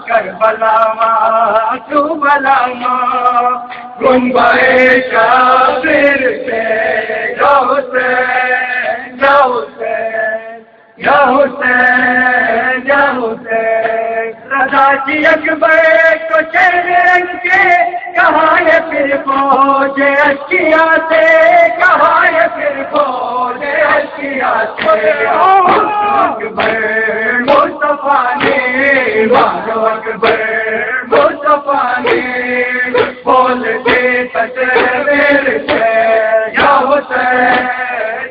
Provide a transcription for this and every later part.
کربلا ماں کربلا ماں گنبد شابر سے یا حسین یا حسین یا حسین یا حسین رضا کی اکبر کو شیر رنگ کے کہاں ہے پھر فوج اشکیا سے کہاں ہے پھر فوج اشکیا سے اکبر مصطفیٰ نے مارو اکبر مصطفیٰ نے بولتے تصویر سے یا حسین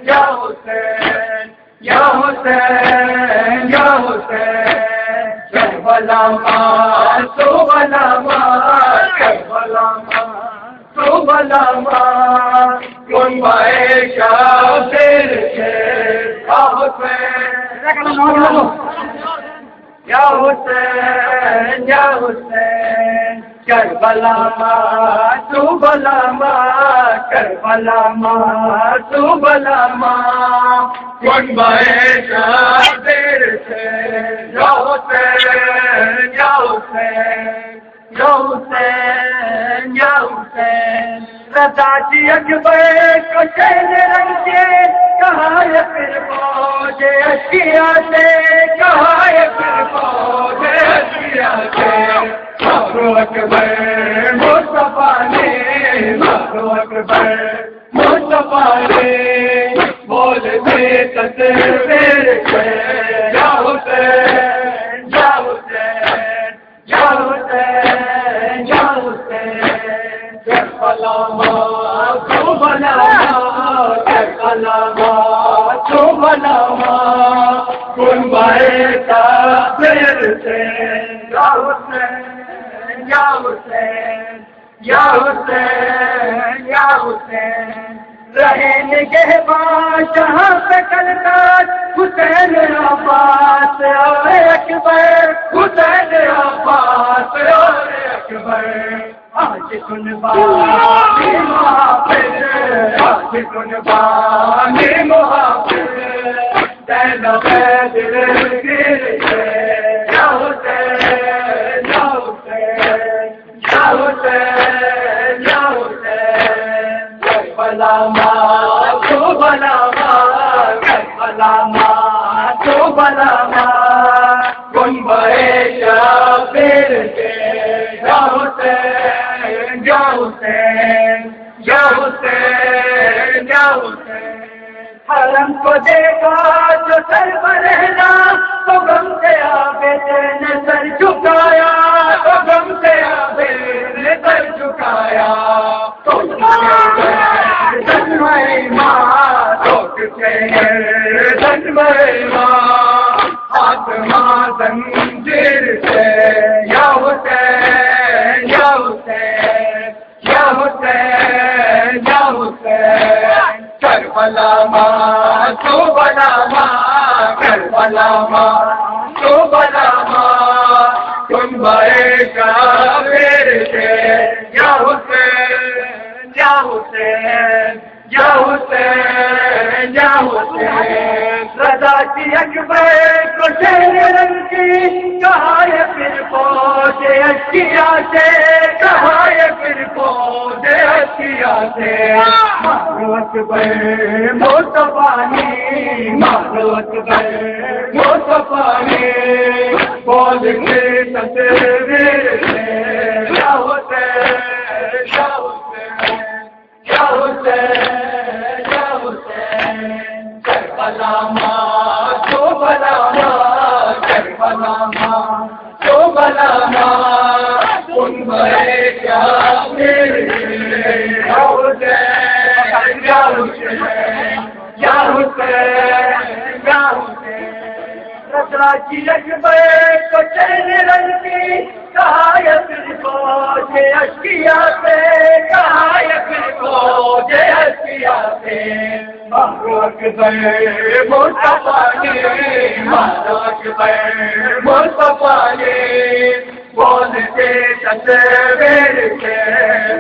یا حسین یا حسین یا حسین کربلا ماں کربلا ماں کربلا ماں کربلا ماں گنبد شابر سے یا حسین یا حسین یا حسین کربلا ماں کربلا ماں کربلا ماں کربلا ماں گنبد شابر سے یا حسین یا حسین یا حسین یا حسین رضا کی اکبر کو شیر رنگ کے کہاں ہے پھر فوج اشکیا سے کہاں ہے پھر فوج اشکیا سے مارو اکبر مصطفیٰ نے مارو اکبر مصطفیٰ نے بولتے تصویر سے یا حسین یا حسین یا حسین یا حسین کربلا ماں کربلا ماں کربلا ماں کربلا ماں گنبد شابر سے یا حسین یا حسین یا حسین یا حسین رہن کے بادشاہ پہ کرتاج حسین عباس اور اکبر حسین عباس اور اکبر آج سن بانی محافظ آج سن بانی محافظ دین بیدر گر یا حسین یا حسین یا حسین یا حسین کربلا ماں کربلا ماں کربلا ماں کربلا ماں گنبد شابر سے یا حسین یا حسین یا حسین یا حسین حرم کو دیکھا جو سر پر رہنا تو غم سے عابد نے سر جھکایا تو غم سے عابد نے سر جھکایا تو جنمائی ماں تو جنمائی ماں ہاتھ ماں زنجیر سے یا حسین یا حسین یا حسین یا حسین کربلا ماں کربلا ماں کربلا ماں کربلا ماں گنبد شابر سے یا حسین یا حسین یا حسین یا حسین رضا کی اکبر کو شیر رنگ کی کہاں ہے پھر فوج اشکیا سے کہاں ہے پھر فوج اشکیا سے مارو اکبر مصطفیٰ نے مارو اکبر مصطفیٰ نے بول کے تصویر سے یا حسین یا حسین یا حسین یا حسین کربلا ماں کربلا ماں کربلا ماں کربلا ماں گنبد شابر سے یا حسین یا حسین یا حسین یا حسین رضا کی اکبر کو چین رنگ کی کہاں ہے پھر فوج اشکیا سے کہاں ہے پھر فوج اشکیا سے مارو اکبر مصطفیٰ نے مارو اکبر مصطفیٰ نے بولتے تصویر سے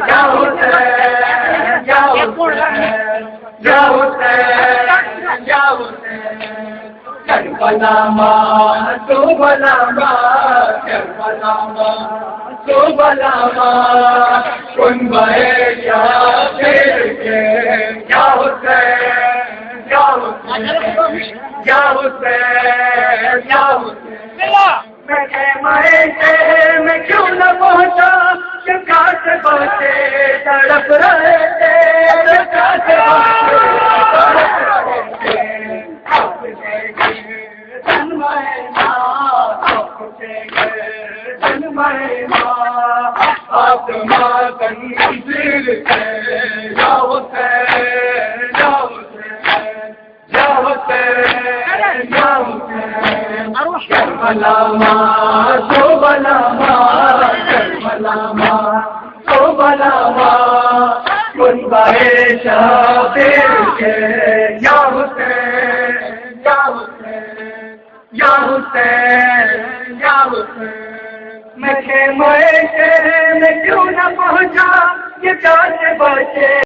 یا حسین یا حسین یا حسین یا حسین کربلا ماں کربلا ماں کربلا ماں کربلا ماں کن بھائی کیا پھر کے یا حسین یا حسین یا حسین یا حسین میں خیمے سے میں کیوں نہ پہنچا کہ کاش بچے تڑپ رہے تھے کاش بچے تڑپ رہے تھے آپ گئے جنمائے ماں آپ ماں تنظیر سے یا حسین یا حسین یا حسین یا حسین کربلا ماں کربلا ماں کربلا ماں کربلا ماں کن بھائی شابیر کے یا حسین یا حسین یا حسین یا حسین میں خیمے سے میں کیوں نہ پہنچا یہ کاش بچے